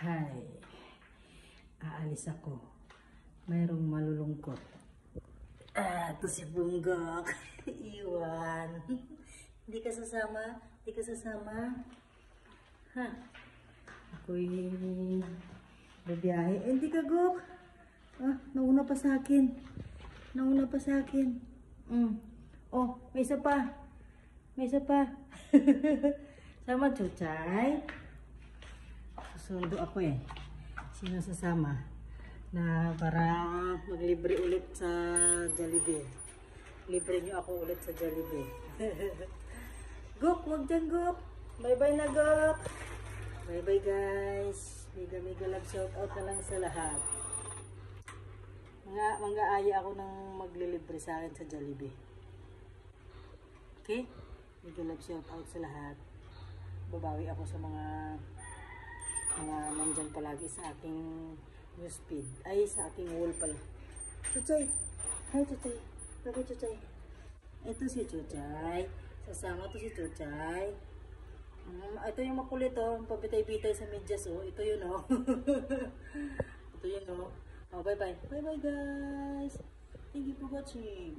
Hay, aalis ako. Mayroong malulungkot. Ito si Bunggok. Iwan. Hindi ka sasama? Hindi ka sasama? Ha? Ako'y babiyahe. Hindi ka, Gok. Nauna pa sa akin. Nauna pa sa akin. Oh, may isa pa. May isa pa. Sama, Chuchay. Susundo ako eh. Sino sasama? Na para maglibre ulit sa Jollibee. Libre nyo ako ulit sa Jollibee. Gok, wag dyan, Gok. Bye-bye na, Gok. Bye-bye, guys. Mega love shout out na lang sa lahat. Mang-aaya ako ng maglilibre sa akin sa Jollibee. Okay? Mega love shout out sa lahat. Babawi ako sa mga nandyan palagi sa aking newsfeed. Ay, sa aking wall pala. Chuchay! Hi, Chuchay! Bakit, Chuchay? Ito si Chuchay. Sasama to si Chuchay. Ito yung makulit, oh. Pabitay-bitay sa medyas, oh. Ito yun, oh. Ito yun, oh. Oh, bye-bye. Bye-bye, guys. Thank you for watching.